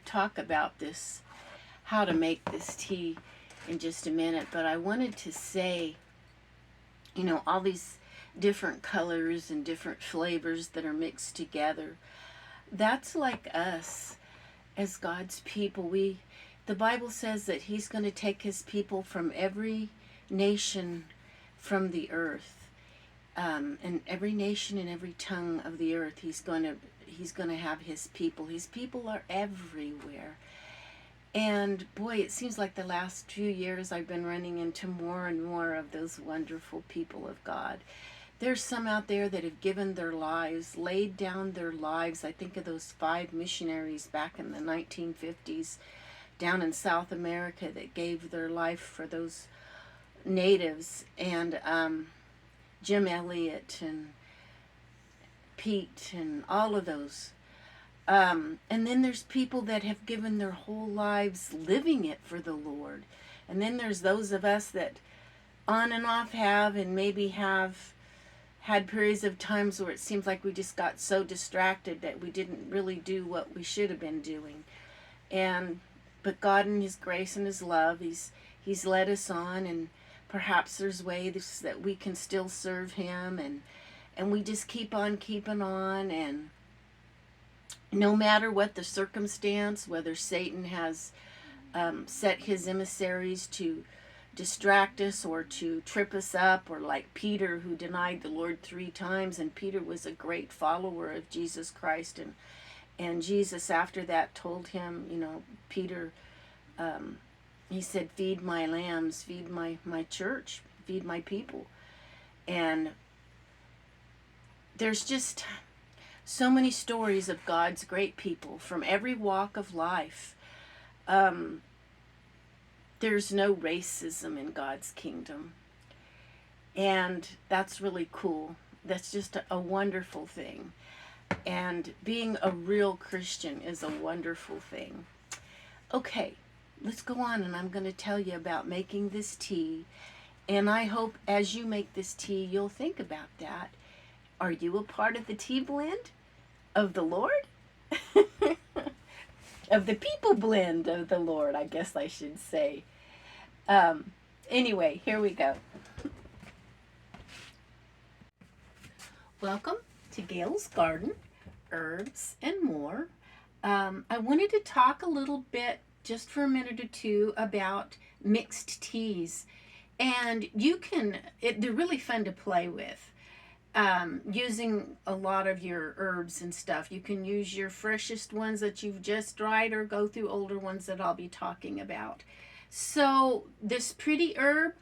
talk about this, how to make this tea in just a minute, but I wanted to say, all these different colors and different flavors that are mixed together. That's like us as God's people. The Bible says that He's going to take His people from every nation from the earth, and every nation and every tongue of the earth. He's going to have His people. His people are everywhere. And boy, it seems like the last few years I've been running into more and more of those wonderful people of God. There's some out there that have given their lives, laid down their lives. I think of those 5 missionaries back in the 1950s down in South America that gave their life for those natives, and Jim Elliot and Pete and all of those. And then there's people that have given their whole lives living it for the Lord. And then there's those of us that on and off have, and maybe have had periods of times where it seems like we just got so distracted that we didn't really do what we should have been doing. But God in His grace and His love, He's led us on, and perhaps there's ways that we can still serve Him, and we just keep on keeping on. And no matter what the circumstance, whether Satan has set his emissaries to distract us or to trip us up, or like Peter, who denied the Lord 3 times, and Peter was a great follower of Jesus Christ, and Jesus after that told him, Peter, he said, feed my lambs, feed my church, feed my people. And there's just so many stories of God's great people from every walk of life. There's no racism in God's kingdom. And that's really cool. That's just a wonderful thing. And being a real Christian is a wonderful thing. Okay, let's go on, and I'm going to tell you about making this tea. And I hope as you make this tea, you'll think about that. Are you a part of the tea blend of the Lord? Of the people blend of the Lord, I guess I should say. Anyway, here we go. Welcome to Gail's Garden, Herbs and More. I wanted to talk a little bit, just for a minute or two, about mixed teas. And they're really fun to play with. Using a lot of your herbs and stuff. You can use your freshest ones that you've just dried, or go through older ones that I'll be talking about. So this pretty herb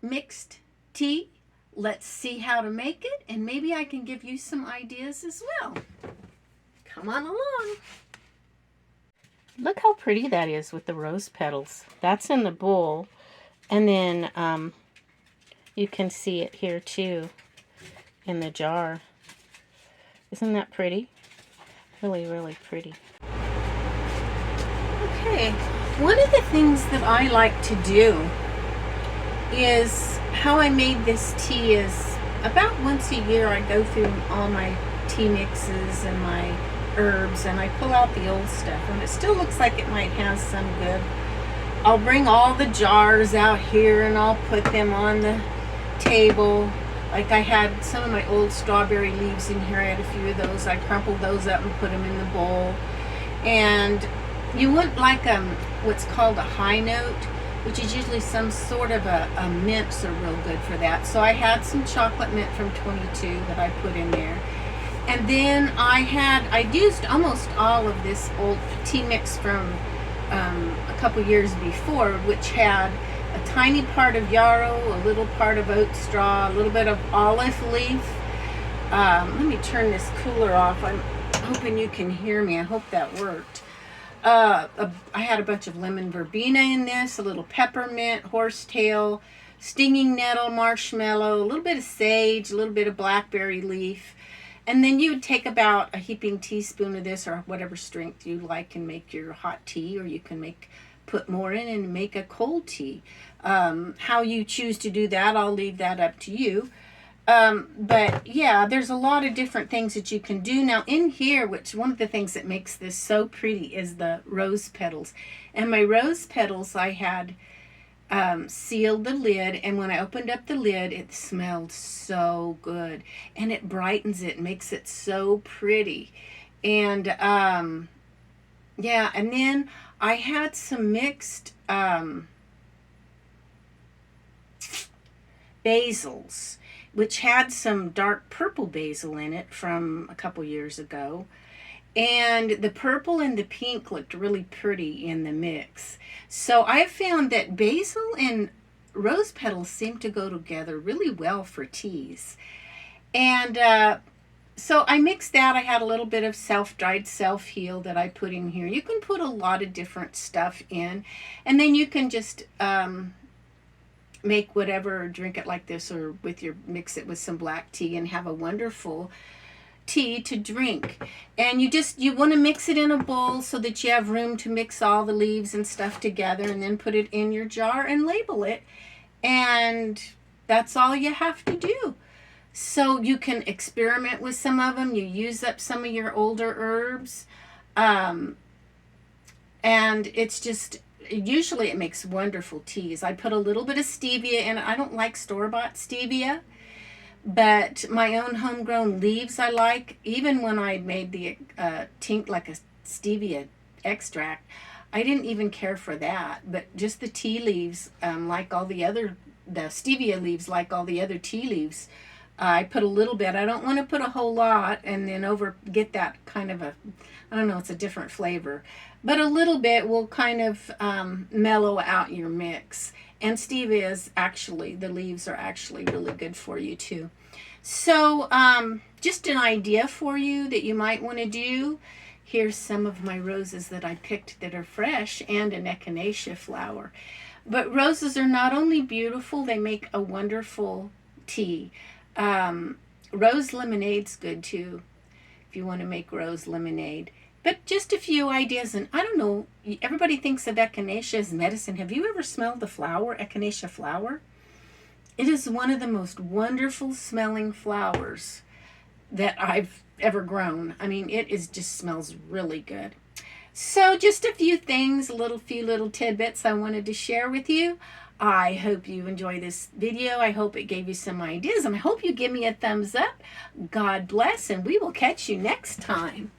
mixed tea, let's see how to make it, and maybe I can give you some ideas as well. Come on along. Look how pretty that is with the rose petals. That's in the bowl, and then you can see it here too in the jar. Isn't that pretty? Really, really pretty. Okay, one of the things that I like to do is, how I made this tea is, about once a year I go through all my tea mixes and my herbs, and I pull out the old stuff, and it still looks like it might have some good. I'll bring all the jars out here and I'll put them on the table. Like I had some of my old strawberry leaves in here. I had a few of those. I crumpled those up and put them in the bowl. And you want like what's called a high note, which is usually some sort of a mints are real good for that. So I had some chocolate mint from 22 that I put in there. And then I used almost all of this old tea mix from a couple years before, which had a tiny part of yarrow, a little part of oat straw, a little bit of olive leaf. Let me turn this cooler off. I'm hoping you can hear me. I hope that worked. I had a bunch of lemon verbena in this, a little peppermint, horsetail, stinging nettle, marshmallow, a little bit of sage, a little bit of blackberry leaf. And then you would take about a heaping teaspoon of this, or whatever strength you like, and make your hot tea, or you can put more in and make a cold tea. How you choose to do that, I'll leave that up to you. But yeah, there's a lot of different things that you can do. Now in here, which one of the things that makes this so pretty is the rose petals. And my rose petals, I had sealed the lid, and when I opened up the lid, it smelled so good. And it brightens it, makes it so pretty. And yeah, and then I had some mixed basils, which had some dark purple basil in it from a couple years ago. And the purple and the pink looked really pretty in the mix. So I found that basil and rose petals seem to go together really well for teas. And so I mixed that. I had a little bit of self-dried self-heal that I put in here. You can put a lot of different stuff in. And then you can just make whatever, drink it like this, or with your, mix it with some black tea and have a wonderful tea to drink. And you want to mix it in a bowl so that you have room to mix all the leaves and stuff together, and then put it in your jar and label it. And that's all you have to do. So you can experiment with some of them. You use up some of your older herbs. And it's just, usually it makes wonderful teas. I put a little bit of stevia in it. I don't like store-bought stevia, but my own homegrown leaves I like. Even when I made the like a stevia extract, I didn't even care for that. But just the tea leaves, like all the other, the stevia leaves, like all the other tea leaves, I put a little bit. I don't want to put a whole lot and then get that kind of a, I don't know, it's a different flavor. But a little bit will kind of mellow out your mix. And stevia is actually, the leaves are actually really good for you too. So just an idea for you that you might want to do. Here's some of my roses that I picked that are fresh, and an echinacea flower. But roses are not only beautiful, they make a wonderful tea. Rose lemonade's good too, if you want to make rose lemonade. But just a few ideas, and I don't know, everybody thinks of echinacea as medicine. Have you ever smelled the flower, echinacea flower? It is one of the most wonderful smelling flowers that I've ever grown. I mean, just smells really good. So just a few things, few little tidbits I wanted to share with you. I hope you enjoy this video. I hope it gave you some ideas, and I hope you give me a thumbs up. God bless, and we will catch you next time.